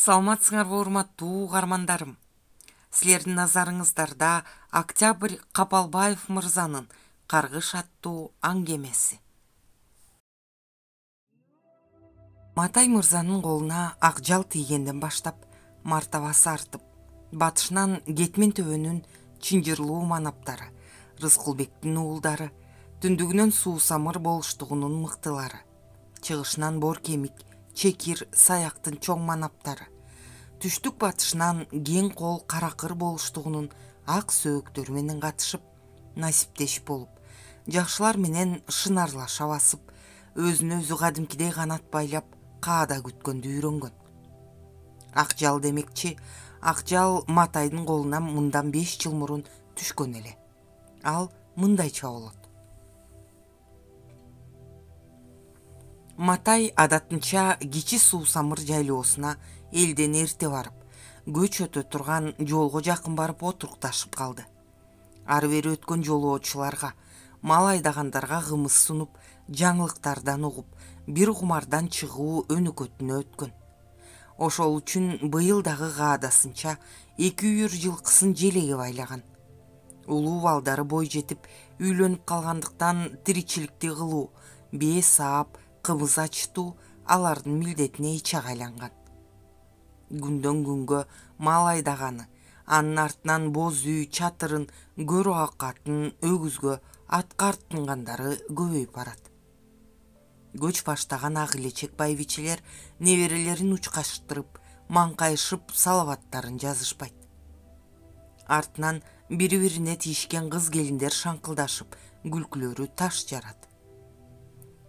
Саламатсыңарбы урматтуу угармандарым. Силердин назарыңыздарда Октябрь Капалбаев мырзанын «Каргыш» аттуу аңгемеси. Матай мырзанын колуна ак жал тийгенден баштап мартабасы артып, батышынан Кетмен төбөнүн чынжырлуу манаптары, Рыскулбектин уулдары, түндүгүнөн суусамыр болуштугунун мыктылары, чыгышынан Бор Кемик, Чекир, Саяктын чоң манаптары, түштүк батышынан кең кол Каракыр болуштугунун ак сөөктөрү менен катышып, насиптешип болуп, жакшылар менен шынарлаша басып, өзүнө өзү кадимкидей канат байлап, каада күткөндү үйрөнгөн. Акжал демекчи, Акжал Матайдын колуна мындан 5 жыл мурун түшкөн эле. Ал мындайча болот. Матай адатынча кичи суусамыр жайлоосуна элден эрте барып, көч өтө турган жолго жакын барып отурукташып калды. Ары бери өткөн жолоочуларга, мал айдагандарга кымыз сунуп, жаңылыктардан угуп, бир кумардан чыгуу өнөкөтүнө өткөн. Ошол үчүн быйыл дагы каадасынча 2 үйүр жылкысын желеге байлаган. Улуу балдары бой жетип, үйлөнүп калгандыктан тиричиликти кылуу, бээ саап, кымыз ачтуу алардын милдетине ичек айланган. Күндөн күнгө мал айдаганы, анын артынан боз үй, чатырын, көрү акатын өгүзгө атка артынгандары көбөйүп барат. Көч баштаган ак илечек байбичелер неберелерин учкаштырып, маңкайышып салабаттарын жазышпайт. Артынан бири-бирине тийишкен кыз келиндер шаңкылдашып, күлкүлөрү таш жарат.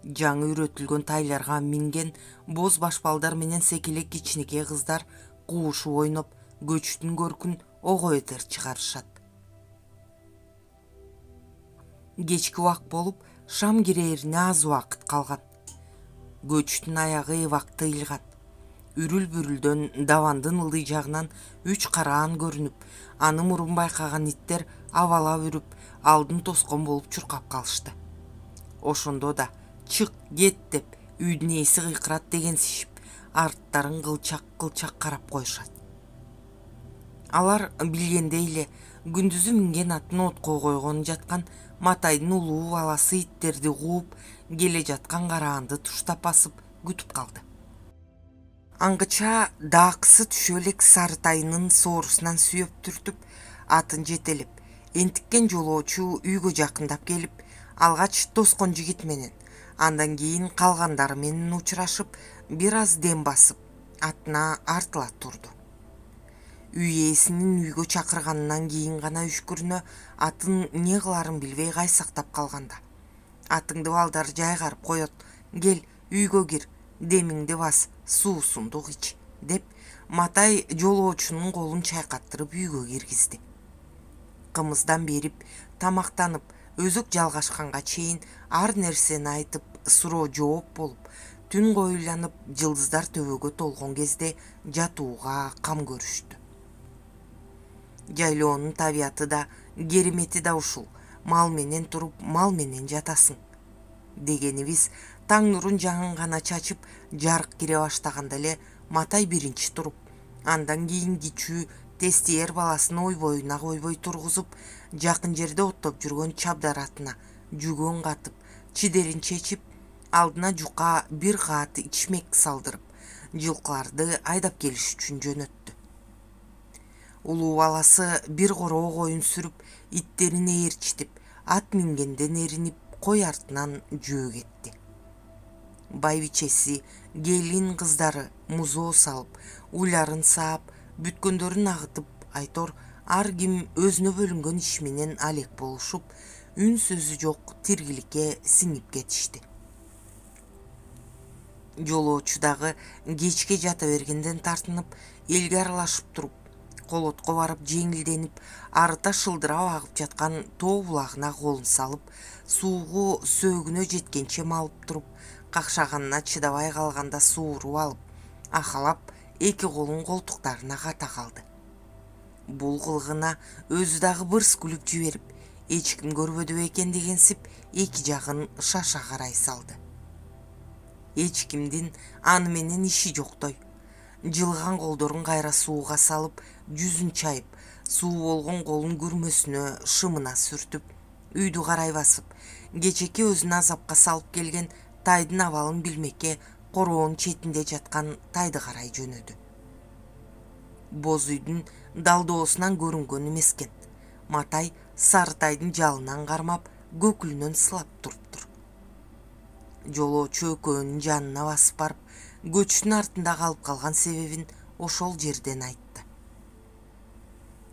Жаңы үйрөтүлгөн тайларга минген боз башпалдар менен секелек кичинекей кыздар куушуп ойноп, көчтүн көркүн ого бетер чыгарышат. Кечки убак болуп, шам кирээрине аз убакыт калган. Көчтүн аягы эбак тыйылган. Үрүл-бүрүлдөн давандын ылдый жагынан 3 караан көрүнүп, аны мурун байкаган иттер абалап үрүп, алдын тоскон болуп чуркап калышты. Ошондо да чык кет деп үйдүн ээси кыйкырат дегенсишип, арттарын кылчак карап коюшат. Алар билгендей эле күндүзү минген атын отко койгон жаткан Матайдын улуу баласы иттерди кууп, келе жаткан караанды туштап басып күтүп калды. Аңгыча даакысы түшө элек Сарытайынын соорусунан сүйөп түртүп, атын жетелеп, энтиккен жолоочу үйгө жакындап келип, алгач тоскон жигит менен, андан кийин калгандары менен учурашып, бир аз дем басып, атына артыла турду. Үй ээсинин үйгө чакырганынан кийин гана үшкүрүнө атын не кыларын билбей кайсактап калганда: "Атыңды балдар жайгарып коет, кел үйгө кир, демиңди бас, суусунду ич" деп Матай жолоочунун колун чайкаттырып үйгө киргизди. Кымыздан берип, тамактанып, өзүк жалгашканга чейин ар нерсени айтып, суроо жооп болуп, түн коюланып, жылдыздар төбөгө толгон кезде жатууга кам көрүштү. Жайлоонун табияты да, керемети да ушул: мал менен туруп, мал менен жатасың дегенибиз. Таң нурун жаңын гана чачып, жарык кире баштаганда эле Матай биринчи туруп, андан кийин кичүү тестиер баласын ой боюна койбой тургузуп, жакын жерде оттоп жүргөн чабдар атына жүгөн катып, чидерин чечип, алдына жука бир каат ичмек салдырып, жылкыларды айдап келиш үчүн жөнөттү. Улуу баласы бир короо коюн сүрүп, иттерин ээрчитип, ат мингенден эринип, кой артынан жөө кетти. Байбичеси, келин кыздары музоо салып, уйларын саап, бүткөндөрүн агытып, айтор ар ким өзүнө бөлүнгөн иш менен алек болушуп, үн сөзү жок тиргиликке сиңип кетишти. Жолоочу дагы кечке жата бергенден тартынып, элге аралашып туруп, колотко барып жеңилденип, арыта шылдырап агып жаткан тоо булагына колун салып, суугу сөөгүнө жеткенче малып туруп, какшаганына чыдабай калганда сууруп алып, акалап, 2 колун колтуктарына ката калды. Бул кылыгына өзү дагы бырс күлүп жиберип, эч ким көрбөдү экен дегенсип, 2 жагын шаша карай салды. Эч кимдин аны менен иши жоктой. жылган колдорун кайра сууга салып, жүзүн чайып, суу болгон колун күрмөсүнө шымына сүртүп, үйдү карай басып, кечеки өзүн азапка салып келген тайдын абалын билмекке короонун четинде жаткан тайды карай жөнөдү. Боз үйдүн далдоосунан көрүнгөн эмес экен. Матай сары тайдын жалынан кармап, көкүлүнөн сылап туруптур. Жолоочу экөөнүн жанына басып барып, көчтүн артында калып калган себебин ошол жерден айтты.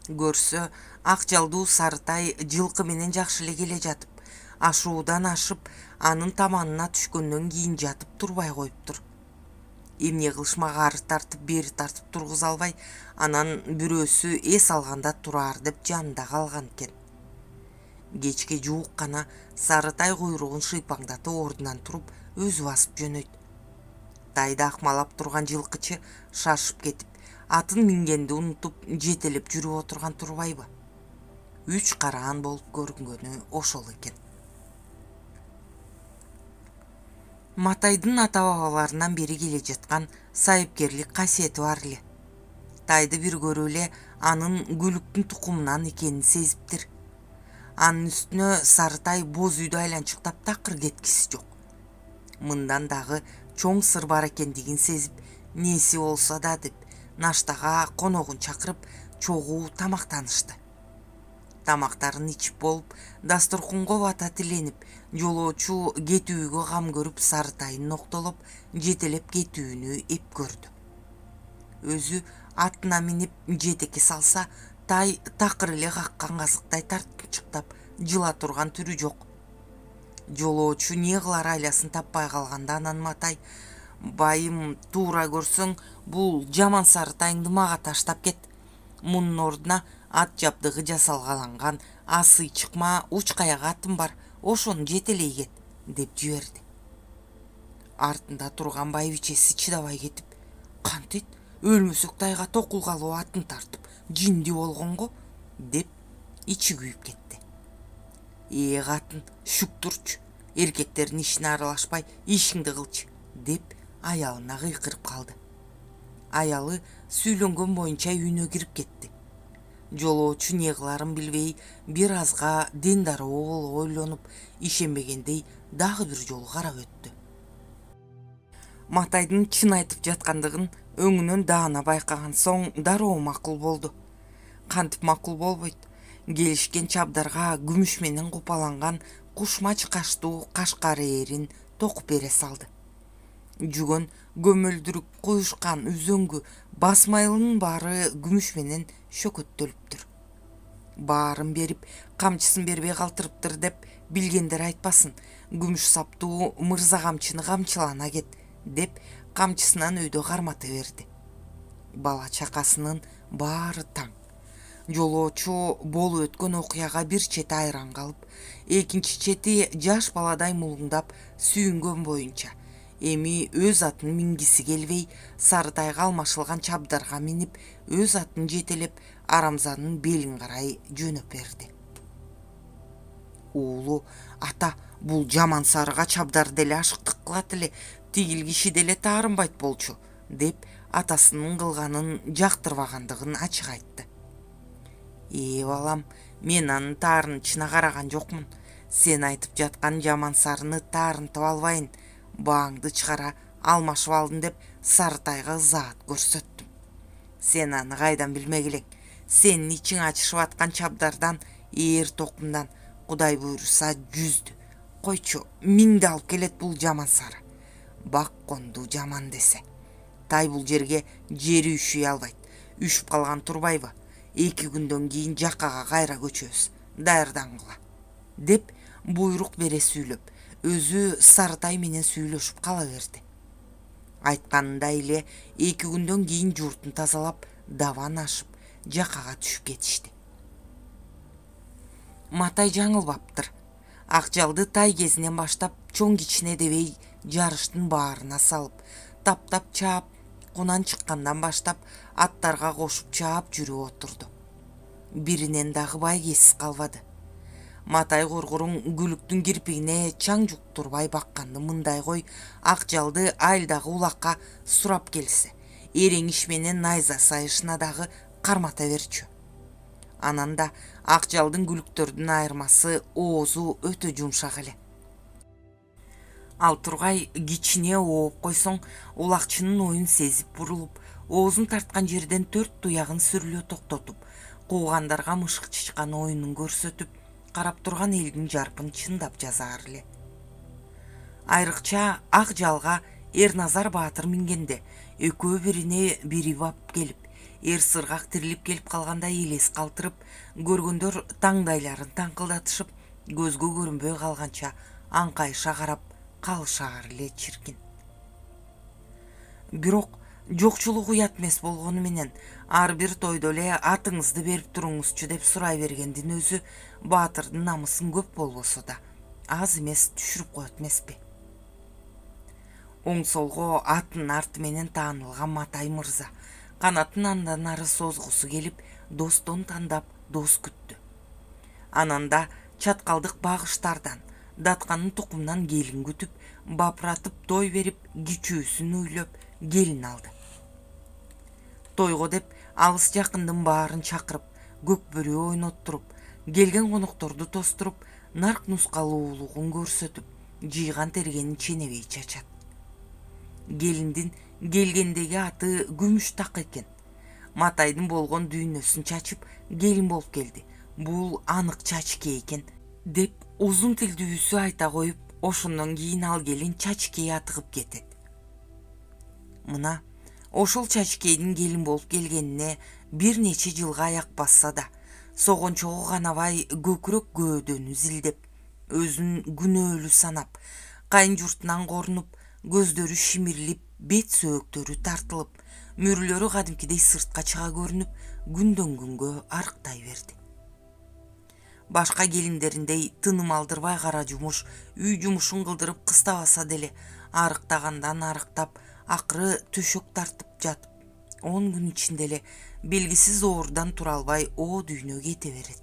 Көрсө, ак жалдуу сары тай жылкы менен жакшы эле келе жатып, ашуудан ашып, анын таманына түшкөндөн кийин жатып турбай коюптур. Эмне кылышмак, ары тартып, бери тартып тургуза албай, анан бирөөсү эс алганда турар деп жанында калган экен. Кечке жуук гана сары тай куйругун шыйпаңдатып ордунан туруп, өзү басып жөнөйт. Тайды акмалап турган жылкычы шашып кетип, атын мингенди унутуп, жетелеп жүрүп отурган турбайбы? 3 караан болуп көрүнгөнү ошол экен. Матайдын ата-бабаларынан бери келе жаткан сайыпкерлик касиети бар эле. Тайды бир көрүп эле анын күлүктүн тукумунан экенин сезиптир. Анын үстүнө сары тай боз үйдү айланчыктап такыр кеткиси жок. Мындан дагы чоң сыр бар экендигин сезип, неси болсо да деп, наштага коногун чакырып, чогуу тамактанышты. Тамактарын ичип болуп, дасторконго бата тиленип, жолоочу кетүүгө кам көрүп, сары тайын ноктолоп, жетелеп кетүүнү эп көрдү. Өзү атына минип жетекке салса, тай такыр эле каккан казыктай тартынчыктап, жыла турган түрү жок. Жолоочу не кылар айласын таппай калганда, анан Матай: «Байым, туура көрсөң, бул жаман сары тайыңды мага таштап кет. Мунун ордуна ат жабдыгы жасалгаланган асы чыкма уч каяк атым бар, ошону жетелей кет» деп жиберди. Артында турган байбичеси чыдабай кетип: «Кантет, өлмөсөк тайга токулгалуу атын тартып, жинди болгонго?» деп ичи күйүп кетти. «Катын, шүк турчу, эркектердин ишине аралашпай, ишиңди кылчы» деп аялына кыйкырып калды. Аялы сүйлөнгөн боюнча үйүнө кирип кетти. Жолоочу не кыларын билбей, бир азга дендароо болуп ойлонуп, ишенбегендей дагы бир жолу карап өттү. Матайдын чын айтып жаткандыгын өңүнөн даана байкаган соң дароо макул болду. Кантип макул болбойт? Келишкен чабдарга күмүш менен купаланган кушмач каштуу кашкар ээрин токуп бере салды. Жүгөн, көмөлдүрүк, коюшкан, үзөңгү, басмайлынын баары күмүш менен шөкөттөлүптүр. Баарын берип, камчысын бербей калтырыптыр деп билгендер айтпасын, күмүш саптуу мырза камчыны камчылана кет деп камчысынан өйдө кармата берди. Бала чакасынын баары таң. Жолоочу болуп өткөн окуяга бир чети айран калып, экинчи чети жаш баладай мулуңдап сүйүнгөн боюнча, эми өз атын мингиси келбей, сары тайга алмашылган чабдарга минип, өз атын жетелеп, Арамзанын белин карай жөнөп берди. «Уулу, ата, бул жаман сарыга чабдар деле ашыктык кылат эле, тигил киши деле таарынбайт болчу» деп атасынын кылганын жактырбагандыгын ачык айтты. Балам, мен анын таарынычына караган жокмун. Сен айтып жаткан жаман сарыны таарынтып албайын. Бааңды чыгара алмашып алдым деп сары тайга ызаат көрсөттүм. Сен аны кайдан билмек элең? Сенин ичиң ачышып аткан чабдардан, ээр токумдан, Кудай буйруса 100дү. Койчу, 1000ди алып келет бул жаман сары. Бак конду жаман десе. Тай бул жерге жери үшүй албайт. Үшүп калган турбайбы? 2 күндөн кийин жаккага кайра көчөбүз. Даярдангыла деп буйрук бере сүйлөп, өзү сары тай менен сүйлөшүп кала берди. Айтканындай эле 2 күндөн кийин журтун тазалап, даван ашып, жаккага түшүп кетишти. Матай жаңылбаптыр. Акжалды тай кезинен баштап чоң кичине дебей жарыштын баарына салып, таптап чаап, кунан чыккандан баштап аттарга кошуп чаап жүрүп отурду. Биринен дагы байгесиз калбады. Матай коргорун күлүктүн кирпигине чаң жуктурбай бакканды мындай кой, Акжалды айылдагы улакка сурап келсе, эреңиш менен найза сайышына дагы кармата берчү. Анан да Акжалдын күлүктөрдүн айырмасы оозу өтө жумшак эле. Ал Тургай кичине ооп койсоң, улакчынын оюн сезип бурулуп, оозун тарткан жерден 4 туягын сүрүлө токтотуп, куугандарга мышык чычкан оюнун көрсөтүп, карап турган элдин жарпын чындап жазаар эле. Айрыкча Акжалга Эрназар баатыр мингенде экөө бирине бири бап келип, эр сыргак тирилип келип калгандай элес калтырып, көргөндөр таңдайларын таңкылдатышып, көзгө көрүнбөй калганча аңкайша карап калышаар эле чиркин. Бирок жокчулук уят эмес болгону менен ар бир тойдо эле атыңызды берип туруңузчу деп сурай бергендин өзү баатырдын намысын көп болбосо да аз эмес түшүрүп коет эмеспи. Оң солго атын арты менен таанылган Матай мырза канатын андан ары созгусу келип, достон тандап дос күттү. Анан да чаткалдык багыштардан, датканын тукумунан келин күтүп, бапыратып той берип, кичүүсүн үйлөп, келин алды. Тойго деп алыс жакындын баарын чакырып, көк бөрү ойноттуруп, келген конокторду тостуруп, нарк нускалуулугун көрсөтүп, жыйган тергенин ченебей чачат. Келиндин келгендеги аты күмүш так экен. Матайдын болгон дүйнөсүн чачып, келин болуп келди. Бул анык чачке экен деп узун тилдүүсү айта коюп, ошондон кийин ал келин чачкей атыгып кетет. Мына ошол чачкейдин келин болуп келгенине бир нече жылга аяк басса да, согончогу канабай көкүрөк көөдөнү зилдеп, өзүн күнөөлүү санап, кайын журтунан корунуп, көздөрү шимирлип, бет сөөктөрү тартылып, мүрүлөрү кадимкидей сыртка чыга көрүнүп, күндөн күнгө арыктай берди. Башка келиндериндей тыным алдырбай кара жумуш, үй жумушун кылдырып кыстабаса деле, арыктагандан арыктап, акыры төшөк тартып жатып, 10 күн ичинде эле белгисиз оорудан тура албай о дүйнө кете берет.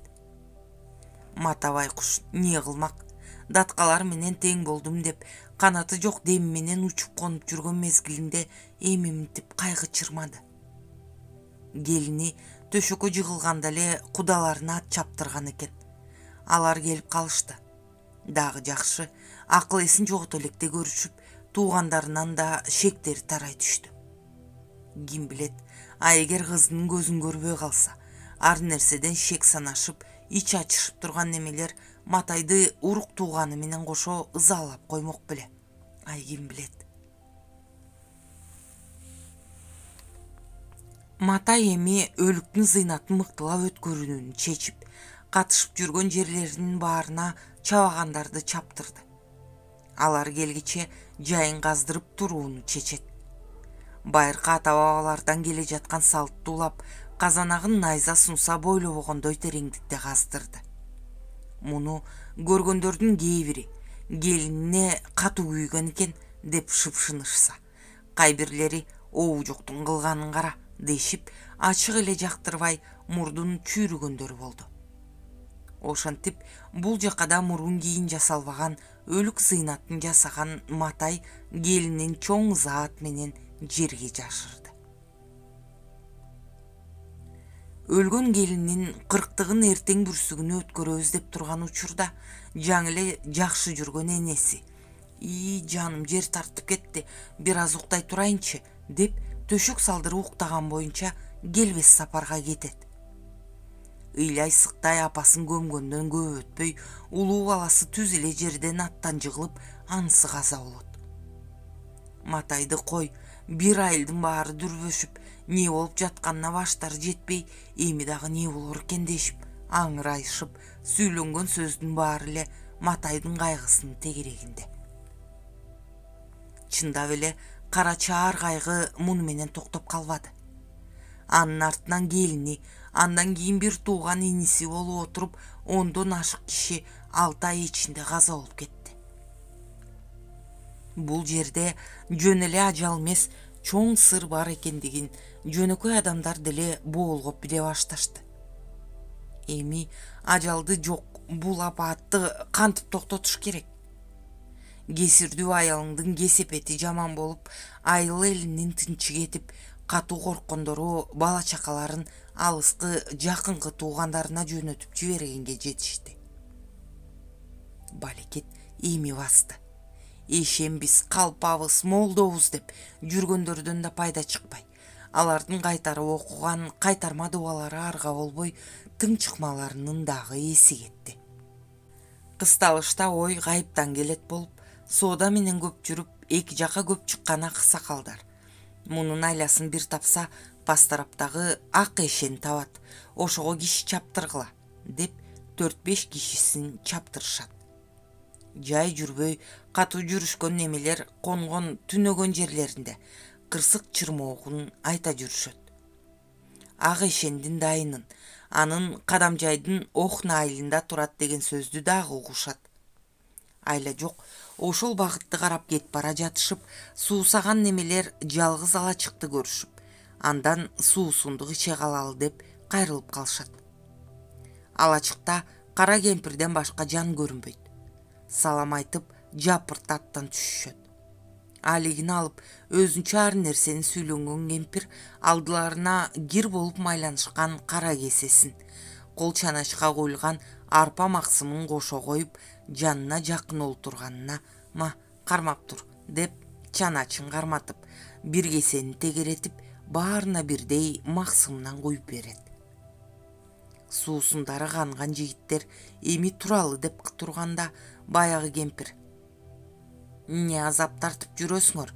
Мата байкуш не кылмак? Даткалар менен тең болдум деп, канаты жок дем менен учуп конуп жүргөн мезгилинде эмимтип кайгы чырмады. Келини төшөккө жыгылганда эле кудаларына ат чаптырган экен. Алар келип калышты. Дагы жакшы, акыл эсин жогото электе көрүшүп, туугандарынан да шектери тарай түштү. Ким билет, эгер кыздын көзүн көрбөй калса, ар нерседен шек санашып, ич ачышып турган немелер Матайды урук тууганы менен кошо ызалап коймок беле. Ким билет. Матай эми өлүктүн зыйнатын мыктылап өткөрүүнү чечип, катышып жүргөн жерлеринин баарына чабагандарды чаптырды. Алар келгиче жайын каздырып турууну чечет. Байыркы ата-бабалардан келе жаткан салтты улап, казанагын найза сунса бойлобогондой тереңдикте каздырды. Муну көргөндөрдүн кээ бири келинине катуу күйгөн экен деп шыпшынышса, кай бирлери оу жоктун кылганын кара дешип, ачык эле жактырбай мурдун чүйрүгөндөр болду. Ошентип бул жака да мурун кийин жасалбаган өлүк зыйнатын жасаган Матай келинин чоң заат менен жерге жашырды. Өлгөн келинин 40-тыгын эртең бүрсүгүнө өткөрөбүз деп турган учурда жаңы эле жакшы жүргөн энеси жаным жер тартып кетти, бир аз уктай турайынчы деп төшөк салдырып уктаган боюнча келбес сапарга кетет. Ыйлай сыктай апасын көмгөндөн көп өтпөй, улуу баласы түз эле жерден аттан жыгылып, анысы каза болот. Матайды кой, бир айылдын баары дүрбөшүп, не болуп жатканына баштары жетпей, эми дагы не болор экен дешип, аңырайышып, сүйлөнгөн сөздүн баары эле Матайдын кайгысынын тегерегинде. Чындап эле кара чаар кайгы муну менен токтоп калбады. Анын артынан келини, андан кийин бир тууган иниси болуп отуруп, 10дон ашык киши 6 ай ичинде каза болуп кетти. Бул жерде жөн эле ажал эмес, чоң сыр бар экендигин жөнөкөй адамдар деле боолгоп биле башташты. Эми ажалды жок, бул апаатты кантип токтотуш керек? Кесирдүү аялыңдын кесепети жаман болуп, айыл элинин тынчы кетип, катуу корккондору бала чакаларын алыскы жакынкы туугандарына жөнөтүп жибергенге жетишти. Балекет эми басты. Ишенбиз, калпабыз, молдобуз деп жүргөндөрдөн да пайда чыкпай, алардын кайтарып окуган кайтарма дубалары арга болбой тың дагы эси кетти. Кысталышта ой гайыптан келет болуп, соода менен көп жүрүп, эки жака көп чыккан аксакалдар мунун айласын бир тапса, пастараптагы ак эшени табат, ошого киши чаптыргыла деп 4-5 кишисин чаптырышат. Жай жүрбөй катуу жүрүшкөн немелер конгон түнөгөн жерлеринде кырсык чырмоогун айта жүрүшөт. Ак эшендин дайынын, анын кадамжайдын Охна айылында турат деген сөздү дагы угушат. Айла жок, ошол багытты карап кетип бара жатышып, суусаган немелер жалгыз алачыкты көрүшүп, андан суусундук иче калалы деп кайрылып калышат. Алачыкта кара кемпирден башка жан көрүнбөйт. Салам айтып, жапырт аттан түшүшөт. Алигин алып, өзүнчө ар нерсени сүйлөнгөн кемпир алдыларына кир болуп майланышкан кара кесесин, кол чаначка коюлган арпа максымын кошо коюп, жанына жакын олтурганына «Ма, кармап тур» деп чаначын карматып, бир кесени тегеретип, баарына бирдей максымынан куюп берет. Суусундары канган жигиттер эми туралы деп турганда, баягы кемпир: «Эмне азап тартып жүрөсүңөр?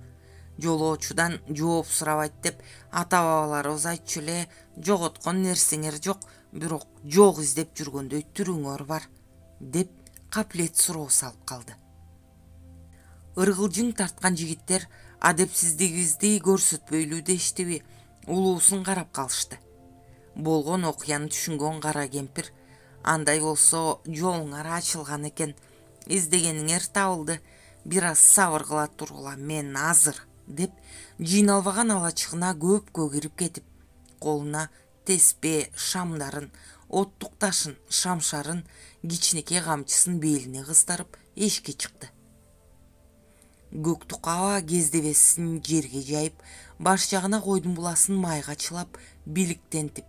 Жолоочудан жооп сурабайт деп ата-бабаларыбыз айтчу эле, жоготкон нерсеңер жок, бирок жок издеп жүргөндөй түрүңөр бар» деп каплет суроо салып калды. Ыргылжың тарткан жигиттер адепсиздигибизди көрсөтпөйлүү дештиби, улуусун карап калышты. Болгон окуяны түшүнгөн кара кемпир: «Андай болсо жолуңар ачылган экен, издегениңер табылды, бир аз сабыр кыла тургула, мен азыр» деп жыйналбаган алачыгына көпкө кирип кетип, колуна теспе, шамдарын, оттук ташын, шамшарын, кичинекей камчысын белине кыстырып эшикке чыкты. Көктү каба кездебесин жерге жайып, баш жагына койдун буласын майга чылап, биликтентип,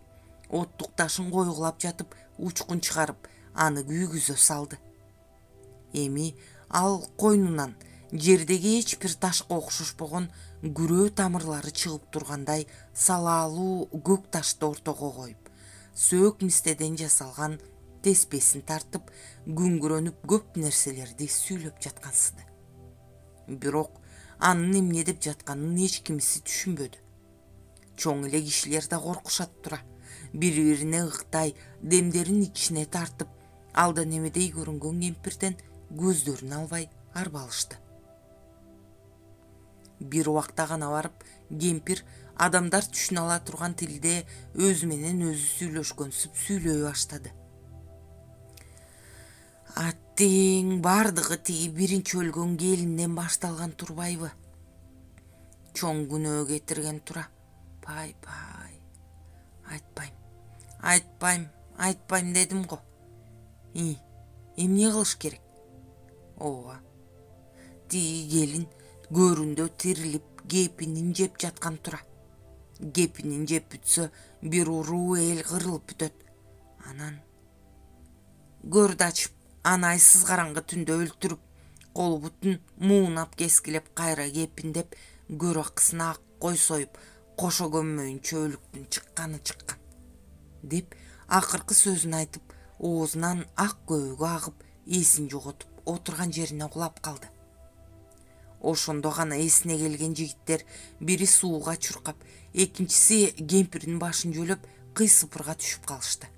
оттук ташын койгулап жатып, учкун чыгарып, аны күйгүзө салды. Эми ал койнунан жердеги эч бир ташка окшошпогон күрөө тамырлары чыгып тургандай салаалуу көк ташты ортого коюп, сөөк мистеден жасалган теспесин тартып, күңгүрөнүп көп нерселерди сүйлөп жаткансыды. Бирок анын эмне деп жатканын эч кимиси түшүнбөдү. Чоң эле кишилер да коркушат тура, бири-бирине ыктай, демдерин ичине тартып, алда немедей көрүнгөн кемпирден көздөрүн албай арбалышты. Бир убакта гана барып, кемпир адамдар түшүнө ала турган тилде өзү менен өзү сүйлөшкөнсүп сүйлөй баштады. «Аттың бардыгы тиги биринчи өлгөн келинден башталган турбайбы? Чоң күнөө кетирген тура. Пай. Айтпайм дедим го. Эмне кылыш керек? Ооба. Тиги келин көрүндө тирилип, кепинин жеп жаткан тура. Кепинин жеп бүтсө, бир уруу эл кырылып бүтөт. Анан көрдү ачып, анайсыз караңгы түндө өлтүрүп, колу бутун муунап кескилеп, кайра кепиндеп, көр акысына ак кой союп, кошо көммөйүнчө өлүктүн чыкканы чыккан» деп акыркы сөзүн айтып, оозунан ак көбүгү агып, эсин жоготуп, отурган жерине кулап калды. Ошондо гана эсине келген жигиттер бири сууга чуркап, экинчиси кемпирдин башын жөлөп, кыйсыпырга түшүп калышты.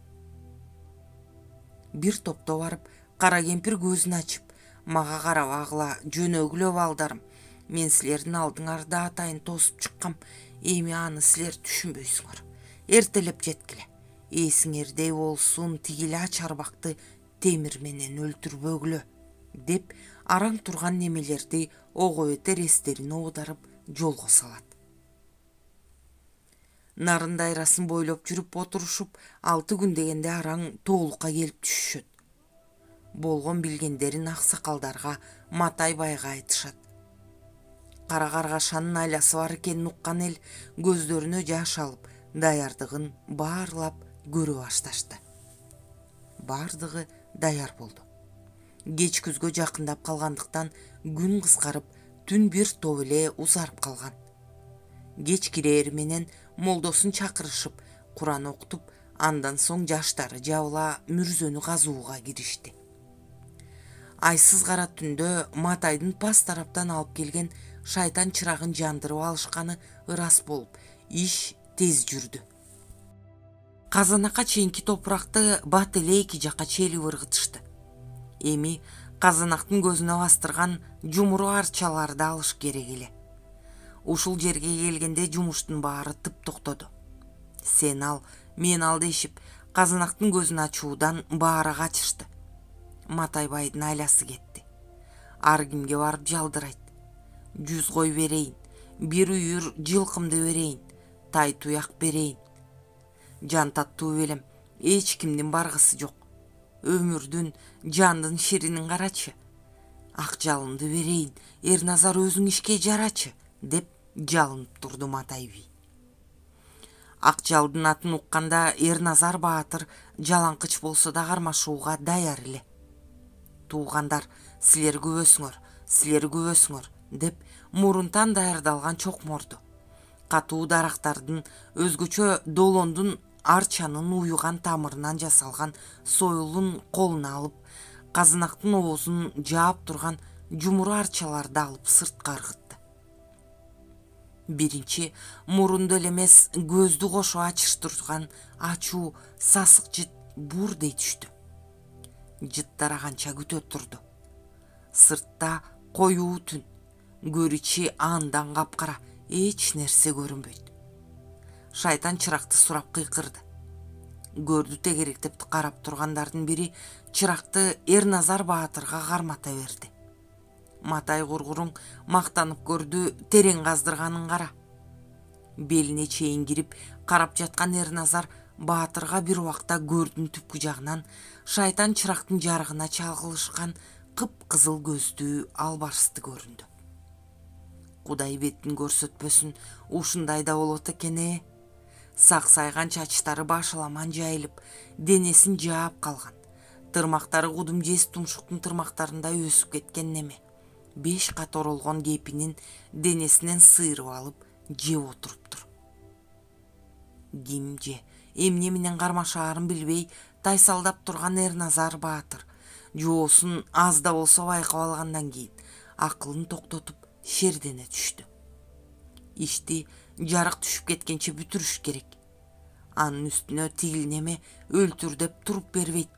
Бир топто барып, кара кемпир көзүн ачып: «Мага карабагыла, жөнөгүлө балдарым, мен силердин алдыңарда атайын тосуп чыккам, эми аны силер түшүнбөйсүңөр. Эртелеп жеткиле, эсиңердей болсун, тигиле ачарбакты темир менен өлтүрбөгүлө» деп араң турган немелерди ого бетер эстерин оодарып жолго салат. Нарын дайрасын бойлоп жүрүп отурушуп, 6 күн дегенде араң тоолукка келип түшүшөт. Болгон билгендерин аксакалдарга, Матай байга айтышат. Кара каргашанын айласы бар экенин уккан эл көздөрүнө жаш алып, даярдыгын баарлап көрө башташты. Бардыгы даяр болду. Кеч күзгө жакындап калгандыктан күн кыскарып, түн бир топ эле узарып калган. Кеч кирээр менен молдосун чакырышып, Куран окутуп, андан соң жаштары жабыла мүрзөнү казууга киришти. Айсыз кара түндө Матайдын пас тараптан алып келген шайтан чырагын жандырып алышканы ырас болуп, иш тез жүрдү. Казанакка чейинки топуракты бат эле эки жакка челип ыргытышты. Эми казанактын көзүнө бастырган жумуру арчаларды алыш керек эле. Ушул жерге келгенде жумуштун баары тып токтоду. Сен ал, мен ал дешип, казанактын көзүн ачуудан баары качышты. Матай байдын айласы кетти. Ар кимге барып жалдырайт. 100 кой берейин, бир үйүр жылкымды берейин, тай туяк берейин. Жан таттуу белем, эч кимдин баргысы жок. Өмүрдүн, жандын ширинин карачы. Ак жалынды берейин, Эрназар өзүң ишке жарачы, деп жалынып турду Матай би. Ак жалдын атын укканда Эрназар баатыр жалаңкыч болсо да кармашууга даяр эле. Туугандар, силер күбөсүңөр, деп мурунтан даярдалган чокморду, катуу дарактардын, өзгөчө долондун арчанын уюган тамырынан жасалган союлун колуна алып, казанактын оозун жаап турган жумуру арчаларды алып сыртка ыргытты. Биринчи мурунду эле эмес, көздү кошо ачыштырган ачуу сасык жыт бурдей түштү. Жыт тараганча күтө турду. Сыртта коюу түн, көр ичи андан капкара, эч нерсе көрүнбөйт. Шайтан чыракты сурап кыйкырды. Көрдү тегеректеп карап тургандардын бири чыракты Эрназар баатырга кармата берди. Матай кургуруң мактанып көрдү, терең каздырганын кара. Белине чейин кирип карап жаткан Эрназар баатырга бир убакта көрдүн түпкү жагынан шайтан чырактын жарыгына чалгылышкан кыпкызыл көздүү албарысты көрүндү. Кудай бетин көрсөтпөсүн, ушундай да болот экен. Саксайган чачтары башаламан жайылып, денесин жаап калган. Тырмактары кудум жес тумшуктун тырмактарындай өсүп кеткен неме. 5 кат оролгон кепинин денесинен сыйрып алып, жеп отуруптур. Ким же, эмне менен кармашаарын билбей тайсалдап турган Эрназар баатыр жоосун аз да болсо байкап алгандан кийин акылын токтотуп шердене түштү. Ишти жарык түшүп кеткенче бүтүрүш керек. Анын үстүнө тигил неме өлтүр деп туруп бербейт.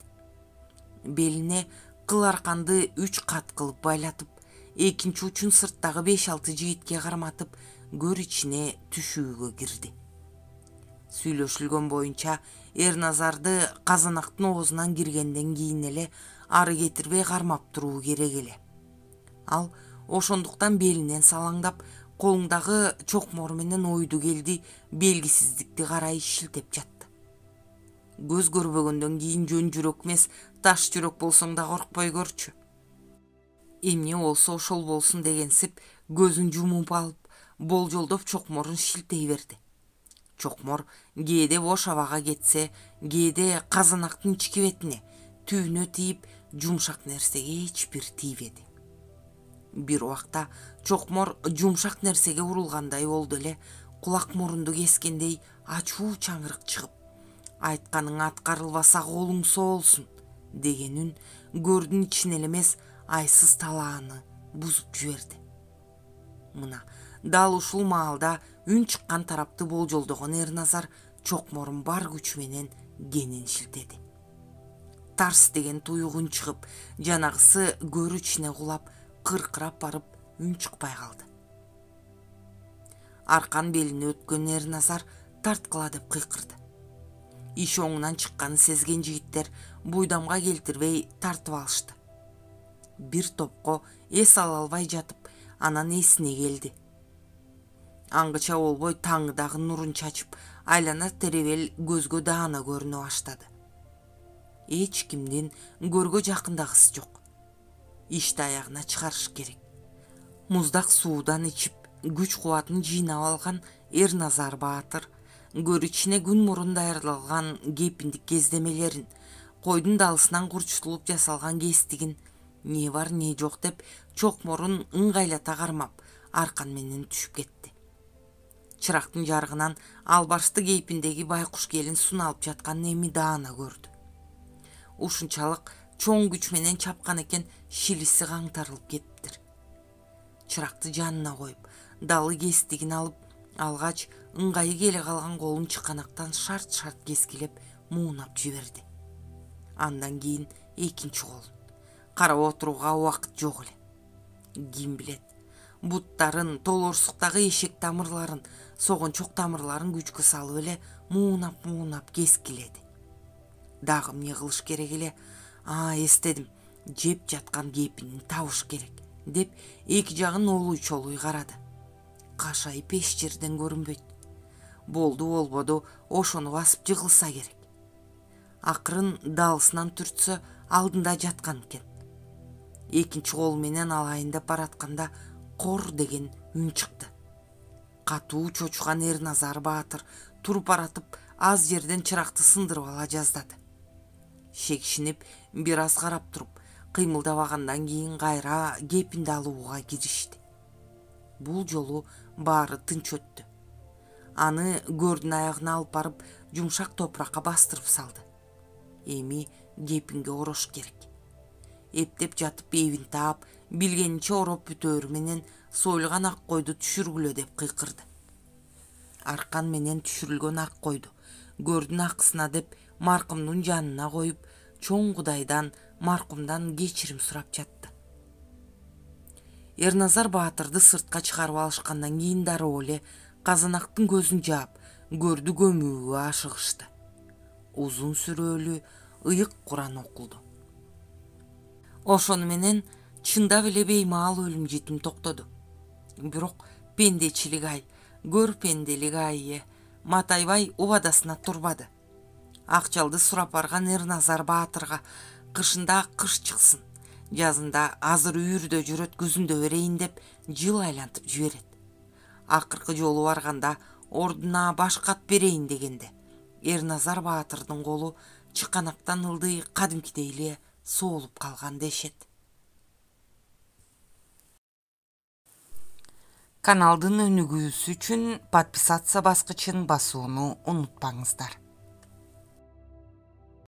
Белине кыл арканды 3 кат кылып байлатып, экинчи учун сырттагы 5-6 жигитке карматып, көр ичине түшүүгө кирди. Сүйлөшүлгөн боюнча Эрназарды казанактын оозунан киргенден кийин эле ары кетирбей кармап туруу керек эле. Ал ошондуктан белинен салаңдап, колуңдагы чокмор менен ойду келди белгисиздикти карай шилтеп жатты. Көз көрбөгөндөн кийин жөн жүрөк эмес, таш жүрөк болсоң да коркпой көрчү. Эмне болсо ошол болсун дегенсип, көзүн жумуп алып, болжолдоп чокморун шилтей берди. Чокмор кээде бош абага кетсе, кээде казанактын ички бетине, түбүнө тийип, жумшак нерсеге эч бир тийбеди. Бир убакта чокмор жумшак нерсеге урулгандай болду эле, кулак мурунду кескендей ачуу чаңырык чыгып, айтканың аткарылбаса колуң соолсун деген үн көрдүн ичине эле эмес, айсыз талааны бузуп жиберди. Мына дал ушул маалда үн чыккан тарапты болжолдогон Эрназар чокморун бар күчү менен кенин шилтеди. Тарс деген туюк үн чыгып, жанагысы көр ичине кулап, кыркырап барып үн чыкпай калды. Аркан белине өткөн Эрназар тарткыла деп кыйкырды. Иш оңунан чыкканын сезген жигиттер буйдамга келтирбей тартып алышты. Бир топко эс ала албай жатып, анан эсине келди. Аңгыча болбой таңы дагы нурун чачып, айлана теребел көзгө даана көрүнө баштады. Эч кимдин көргө жакындагысы жок. Ишти аягына чыгарыш керек. Муздак суудан ичип күч кубатын жыйнап алган Эрназар баатыр көрүчүнө күн мурун даярдалган кепиндик кездемелерин, койдун далысынан курчутулуп жасалган кестигин не бар не жок деп чокморун ыңгайлата кармап аркан менен түшүп кетти. Чырактын жарыгынан албарсты кейпиндеги байкуш келин суналып жаткан эми даана көрдү. Ушунчалык чоң күч менен чапкан экен, шилиси каңтарылып кетиптир. Чыракты жанына коюп, далы кестигин алып алгач, ыңгайы келе калган колун чыканактан шарт-шарт кескилеп муунап жиберди. Андан кийин экинчи колун карап отурууга убакыт жок эле. Ким билет, буттарын, толорсуктагы эшек тамырларын, согончок тамырларын күчкө салып эле муунап кескиледи. Дагы эмне кылыш керек эле? Эстедим, жеп жаткан кепинин табыш керек деп эки жагын олуй-чолуй карады. Кашайып эч жерден көрүнбөйт. Болду болбоду ошону басып жыгылса керек. Акырын далысынан түртсө алдында жаткан экен. Экинчи кол менен алайын деп баратканда кор деген үн чыкты. Катуу чочуган Эрназар баатыр туруп баратып аз жерден чыракты сындырып ала жаздады. Шекшинип бир аз карап туруп, кыймылдабагандан кийин кайра кепинди алууга киришти. Бул жолу баары тынч өттү. Аны көрдүн аягына алып барып жумшак топуракка бастырып салды. Эми кепинге орош керек. Эптеп жатып эбин таап, билгенинче ороп бүтөөрү менен союлган ак койду түшүргүлө деп кыйкырды. Аркан менен түшүрүлгөн ак койду көрдүн акысына деп маркумдун жанына коюп, чоң Кудайдан, маркумдан кечирим сурап жатты. Эрназар баатырды сыртка чыгарып алышкандан кийин дароо эле казанактын көзүн жаап, көрдү көмүүгө ашыгышты. Узун сүрөөлүү ыйык Куран окулду. Ошону менен чындап эле беймаал өлүм житим токтоду. Бирок пендечилик көр пенделик матайбай убадасына турбады. Акчалды сурап барган Эрназар баатырга кышында кыш чыксын, жазында азыр үйүрдө жүрөт, күзүндө берейин деп жыл айлантып жиберет. Акыркы жолу барганда ордуна баш кат берейин дегенде Эрназар баатырдын колу чыканактан ылдый кадимкидей эле соолуп калган дешет. Каналдын өнүгүүсү үчүн подписаться баскычын басууну унутпаңыздар.